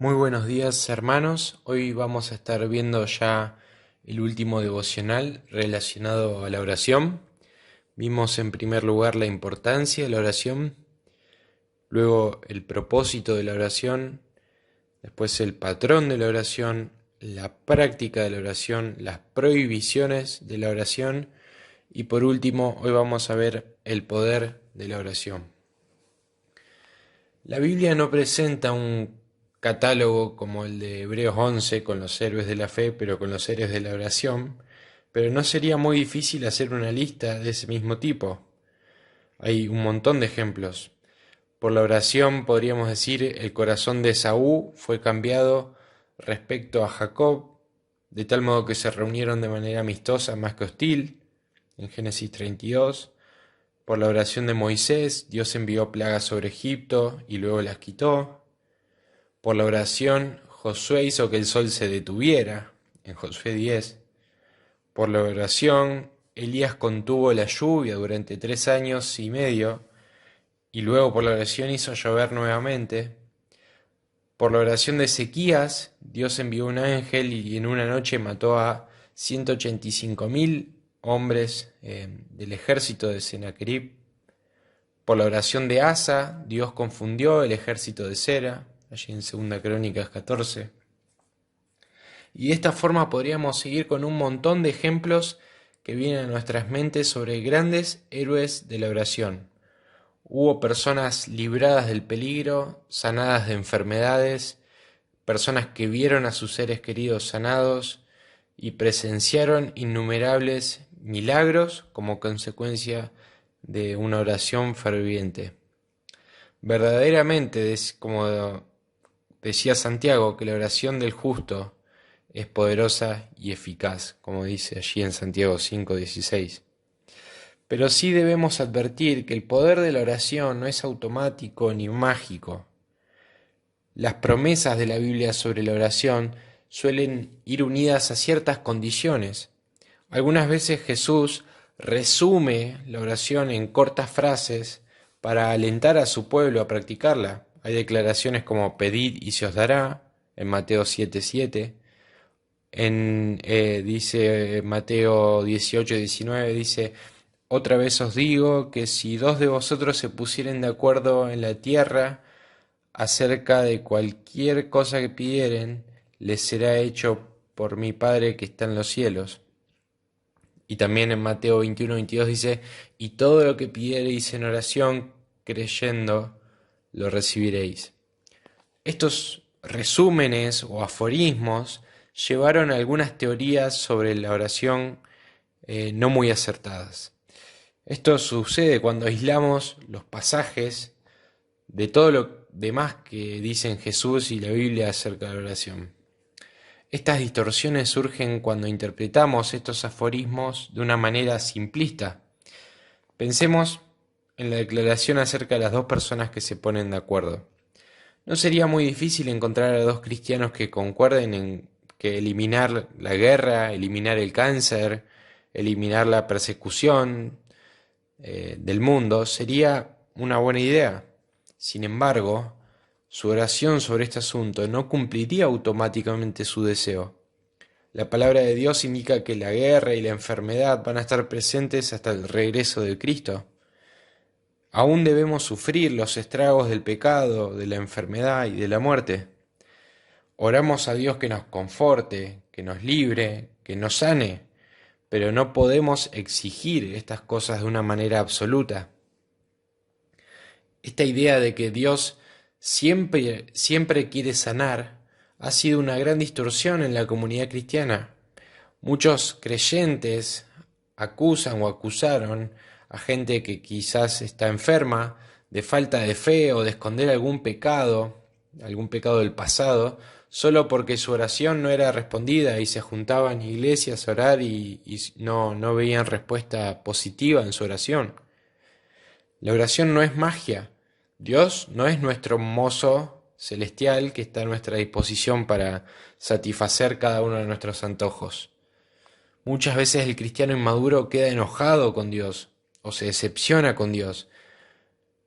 Muy buenos días, hermanos. Hoy vamos a estar viendo ya el último devocional relacionado a la oración. Vimos en primer lugar la importancia de la oración, luego el propósito de la oración, después el patrón de la oración, la práctica de la oración, las prohibiciones de la oración y por último hoy vamos a ver el poder de la oración. La Biblia no presenta un catálogo como el de Hebreos 11 con los héroes de la fe, pero con los héroes de la oración, pero no sería muy difícil hacer una lista de ese mismo tipo. Hay un montón de ejemplos. Por la oración podríamos decir el corazón de Esaú fue cambiado respecto a Jacob, de tal modo que se reunieron de manera amistosa más que hostil, en Génesis 32. Por la oración de Moisés, Dios envió plagas sobre Egipto y luego las quitó. Por la oración, Josué hizo que el sol se detuviera, en Josué 10. Por la oración, Elías contuvo la lluvia durante 3 años y medio, y luego por la oración hizo llover nuevamente. Por la oración de Ezequías, Dios envió un ángel y en una noche mató a 185.000 hombres del ejército de Sennacherib. Por la oración de Asa, Dios confundió el ejército de Sera, allí en 2 Crónicas 14. Y de esta forma podríamos seguir con un montón de ejemplos que vienen a nuestras mentes sobre grandes héroes de la oración. Hubo personas libradas del peligro, sanadas de enfermedades, personas que vieron a sus seres queridos sanados y presenciaron innumerables milagros como consecuencia de una oración ferviente. Verdaderamente, como decía Santiago, que la oración del justo es poderosa y eficaz, como dice allí en Santiago 5:16. Pero sí debemos advertir que el poder de la oración no es automático ni mágico. Las promesas de la Biblia sobre la oración suelen ir unidas a ciertas condiciones. Algunas veces Jesús resume la oración en cortas frases para alentar a su pueblo a practicarla. Hay declaraciones como pedid y se os dará, en Mateo 7:7. Dice Mateo 18:19, dice, otra vez os digo que si dos de vosotros se pusieren de acuerdo en la tierra acerca de cualquier cosa que pidieren, les será hecho por mi Padre que está en los cielos. Y también en Mateo 21:22 dice, y todo lo que pidiereis en oración, creyendo, lo recibiréis. Estos resúmenes o aforismos llevaron a algunas teorías sobre la oración no muy acertadas. Esto sucede cuando aislamos los pasajes de todo lo demás que dicen Jesús y la Biblia acerca de la oración. Estas distorsiones surgen cuando interpretamos estos aforismos de una manera simplista. Pensemos en la declaración acerca de las dos personas que se ponen de acuerdo. No sería muy difícil encontrar a dos cristianos que concuerden en que eliminar la guerra, eliminar el cáncer, eliminar la persecución del mundo sería una buena idea. Sin embargo, su oración sobre este asunto no cumpliría automáticamente su deseo. La palabra de Dios indica que la guerra y la enfermedad van a estar presentes hasta el regreso de Cristo. Aún debemos sufrir los estragos del pecado, de la enfermedad y de la muerte. Oramos a Dios que nos conforte, que nos libre, que nos sane, pero no podemos exigir estas cosas de una manera absoluta. Esta idea de que Dios siempre quiere sanar ha sido una gran distorsión en la comunidad cristiana. Muchos creyentes acusan o acusaron a gente que quizás está enferma de falta de fe o de esconder algún pecado del pasado, solo porque su oración no era respondida y se juntaban iglesias a orar y no veían respuesta positiva en su oración. La oración no es magia. Dios no es nuestro mozo celestial que está a nuestra disposición para satisfacer cada uno de nuestros antojos. Muchas veces el cristiano inmaduro queda enojado con Dios o se decepciona con Dios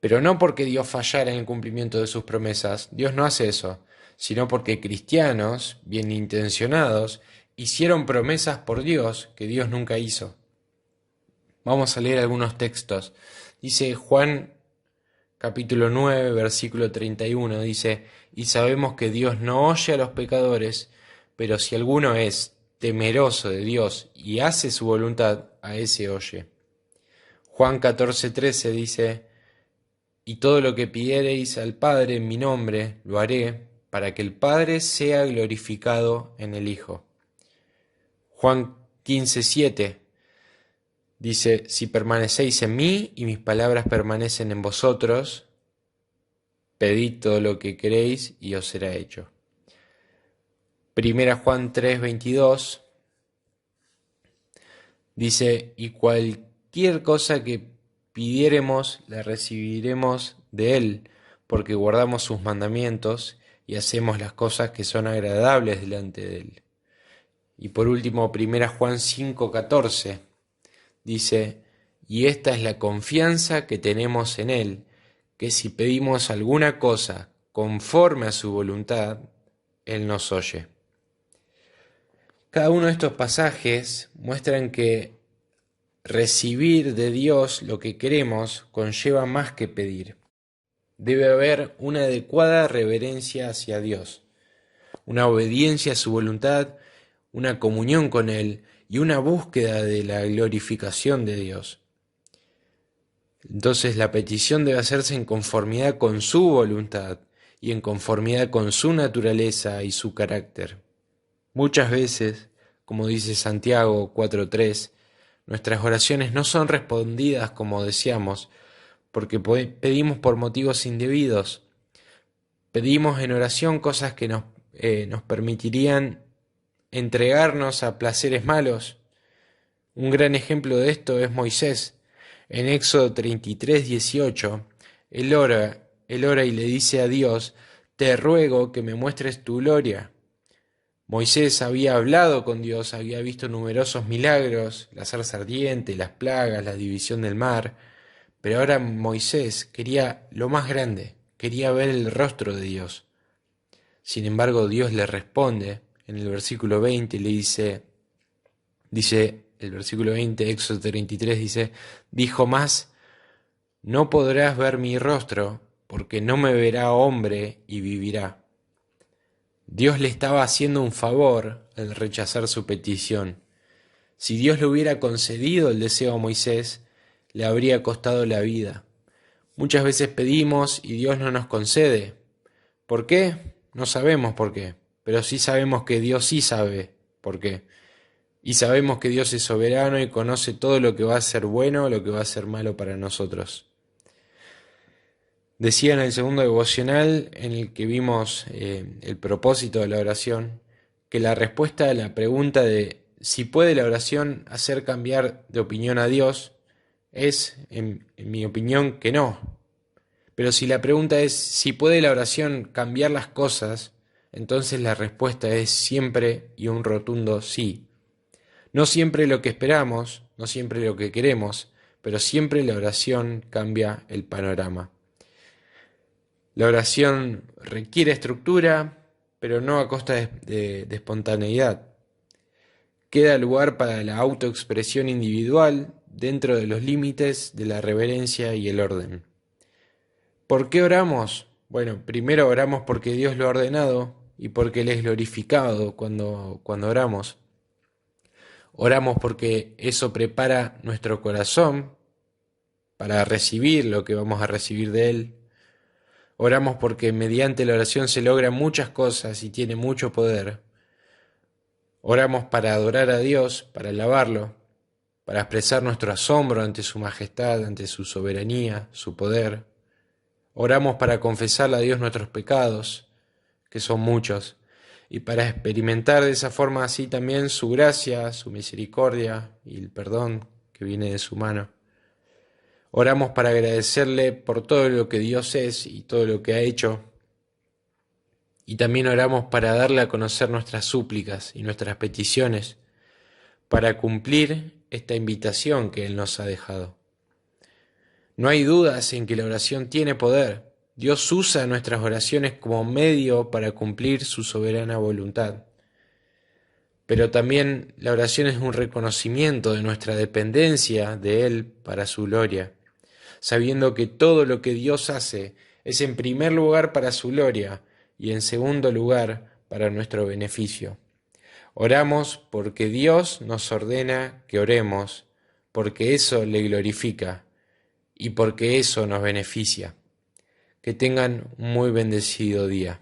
Pero no porque Dios fallara en el cumplimiento de sus promesas, Dios no hace eso, sino porque cristianos, bien intencionados, hicieron promesas por Dios que Dios nunca hizo. Vamos a leer algunos textos. Dice Juan capítulo 9, versículo 31, dice, y sabemos que Dios no oye a los pecadores, pero si alguno es temeroso de Dios y hace su voluntad, a ese oye. Juan 14:13 dice, y todo lo que pidiereis al Padre en mi nombre, lo haré, para que el Padre sea glorificado en el Hijo. Juan 15:7 dice, si permanecéis en mí y mis palabras permanecen en vosotros, pedid todo lo que queréis y os será hecho. Primera Juan 3:22 dice, y cualquier cosa que pidiéremos, la recibiremos de Él, porque guardamos sus mandamientos y hacemos las cosas que son agradables delante de Él. Y por último, Primera Juan 5:14 dice, y esta es la confianza que tenemos en Él, que si pedimos alguna cosa conforme a su voluntad, Él nos oye. Cada uno de estos pasajes muestran que recibir de Dios lo que queremos conlleva más que pedir. Debe haber una adecuada reverencia hacia Dios, una obediencia a su voluntad, una comunión con Él y una búsqueda de la glorificación de Dios. Entonces la petición debe hacerse en conformidad con su voluntad y en conformidad con su naturaleza y su carácter. Muchas veces, como dice Santiago 4:3, nuestras oraciones no son respondidas como deseamos, porque pedimos por motivos indebidos. Pedimos en oración cosas que nos permitirían entregarnos a placeres malos. Un gran ejemplo de esto es Moisés. En Éxodo 33:18, él ora y le dice a Dios, te ruego que me muestres tu gloria. Moisés había hablado con Dios, había visto numerosos milagros, la zarza ardiente, las plagas, la división del mar, pero ahora Moisés quería lo más grande, quería ver el rostro de Dios. Sin embargo, Dios le responde en el versículo 20, le dice el versículo 20, Éxodo 33, dijo más, no podrás ver mi rostro, porque no me verá hombre y vivirá. Dios le estaba haciendo un favor al rechazar su petición. Si Dios le hubiera concedido el deseo a Moisés, le habría costado la vida. Muchas veces pedimos y Dios no nos concede. ¿Por qué? No sabemos por qué, pero sí sabemos que Dios sí sabe por qué. Y sabemos que Dios es soberano y conoce todo lo que va a ser bueno o lo que va a ser malo para nosotros. Decía en el segundo devocional, en el que vimos el propósito de la oración, que la respuesta a la pregunta de si puede la oración hacer cambiar de opinión a Dios es, en mi opinión, que no. Pero si la pregunta es si puede la oración cambiar las cosas, entonces la respuesta es siempre y un rotundo sí. No siempre lo que esperamos, no siempre lo que queremos, pero siempre la oración cambia el panorama. La oración requiere estructura, pero no a costa de espontaneidad. Queda lugar para la autoexpresión individual dentro de los límites de la reverencia y el orden. ¿Por qué oramos? Bueno, primero oramos porque Dios lo ha ordenado y porque Él es glorificado cuando oramos. Oramos porque eso prepara nuestro corazón para recibir lo que vamos a recibir de Él. Oramos porque mediante la oración se logran muchas cosas y tiene mucho poder. Oramos para adorar a Dios, para alabarlo, para expresar nuestro asombro ante su majestad, ante su soberanía, su poder. Oramos para confesarle a Dios nuestros pecados, que son muchos, y para experimentar de esa forma así también su gracia, su misericordia y el perdón que viene de su mano. Oramos para agradecerle por todo lo que Dios es y todo lo que ha hecho. Y también oramos para darle a conocer nuestras súplicas y nuestras peticiones, para cumplir esta invitación que Él nos ha dejado. No hay dudas en que la oración tiene poder. Dios usa nuestras oraciones como medio para cumplir su soberana voluntad. Pero también la oración es un reconocimiento de nuestra dependencia de Él para su gloria, sabiendo que todo lo que Dios hace es en primer lugar para su gloria y en segundo lugar para nuestro beneficio. Oramos porque Dios nos ordena que oremos, porque eso le glorifica y porque eso nos beneficia. Que tengan un muy bendecido día.